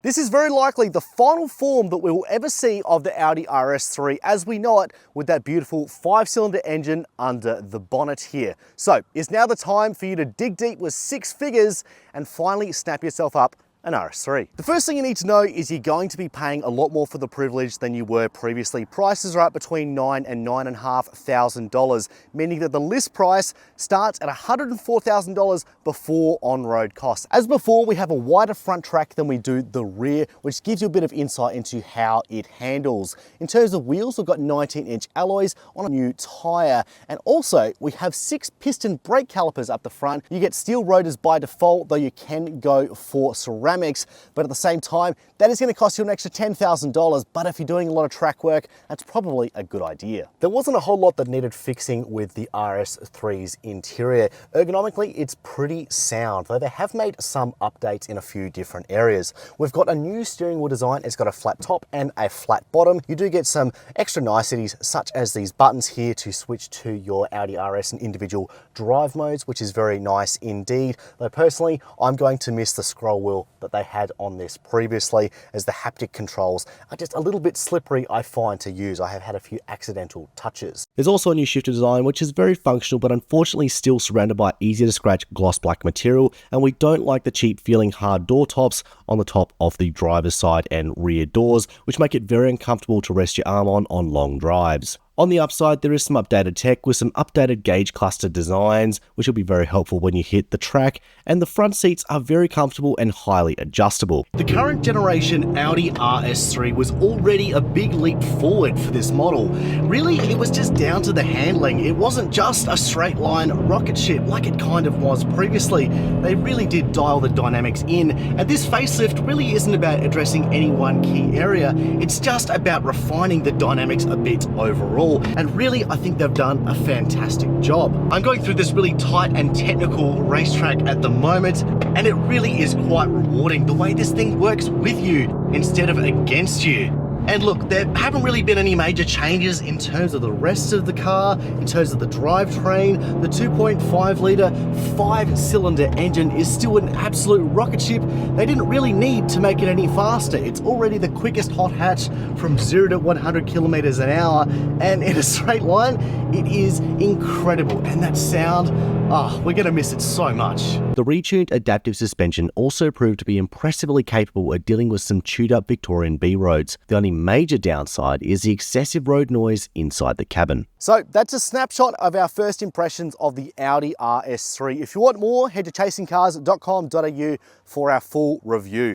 This is very likely the final form that we will ever see of the Audi RS3 as we know it, with that beautiful 5-cylinder engine under the bonnet here. So is now the time for you to dig deep with 6 figures and finally snap yourself up an RS3. The first thing you need to know is you're going to be paying a lot more for the privilege than you were previously. Prices are up between $9,000 and $9,500, meaning that the list price starts at $104,000 before on-road costs. As before, we have a wider front track than we do the rear, which gives you a bit of insight into how it handles. In terms of wheels, we've got 19-inch alloys on a new tire, and also we have 6 piston brake calipers up the front. You get steel rotors by default, though you can go for ceramic. But at the same time, that is going to cost you an extra $10,000. But if you're doing a lot of track work, that's probably a good idea. There wasn't a whole lot that needed fixing with the RS3's interior. Ergonomically, it's pretty sound, though they have made some updates in a few different areas. We've got a new steering wheel design. It's got a flat top and a flat bottom. You do get some extra niceties, such as these buttons here to switch to your Audi RS and individual drive modes, which is very nice indeed. Though personally, I'm going to miss the scroll wheel that they had on this previously, as the haptic controls are just a little bit slippery, I find, to use. I have had a few accidental touches. There's also a new shifter design, which is very functional, but unfortunately still surrounded by easy to scratch gloss black material, and we don't like the cheap feeling hard door tops on the top of the driver's side and rear doors, which make it very uncomfortable to rest your arm on long drives. On the upside, there is some updated tech with some updated gauge cluster designs, which will be very helpful when you hit the track, and the front seats are very comfortable and highly adjustable. The current generation Audi RS3 was already a big leap forward for this model. Really, it was just down to the handling. It wasn't just a straight line rocket ship like it kind of was previously. They really did dial the dynamics in, and this facelift really isn't about addressing any one key area. It's just about refining the dynamics a bit overall. And really, I think they've done a fantastic job. I'm going through this really tight and technical racetrack at the moment, and it really is quite rewarding the way this thing works with you instead of against you. And look, there haven't really been any major changes in terms of the rest of the car, in terms of the drivetrain. The 2.5 litre 5-cylinder engine is still an absolute rocket ship. They didn't really need to make it any faster. It's already the quickest hot hatch from 0 to 100 kilometers an hour, and in a straight line, it is incredible. And that sound, we're gonna miss it so much. The retuned adaptive suspension also proved to be impressively capable at dealing with some chewed up Victorian B roads. The only major downside is the excessive road noise inside the cabin. So that's a snapshot of our first impressions of the Audi RS3. If you want more, head to chasingcars.com.au for our full review.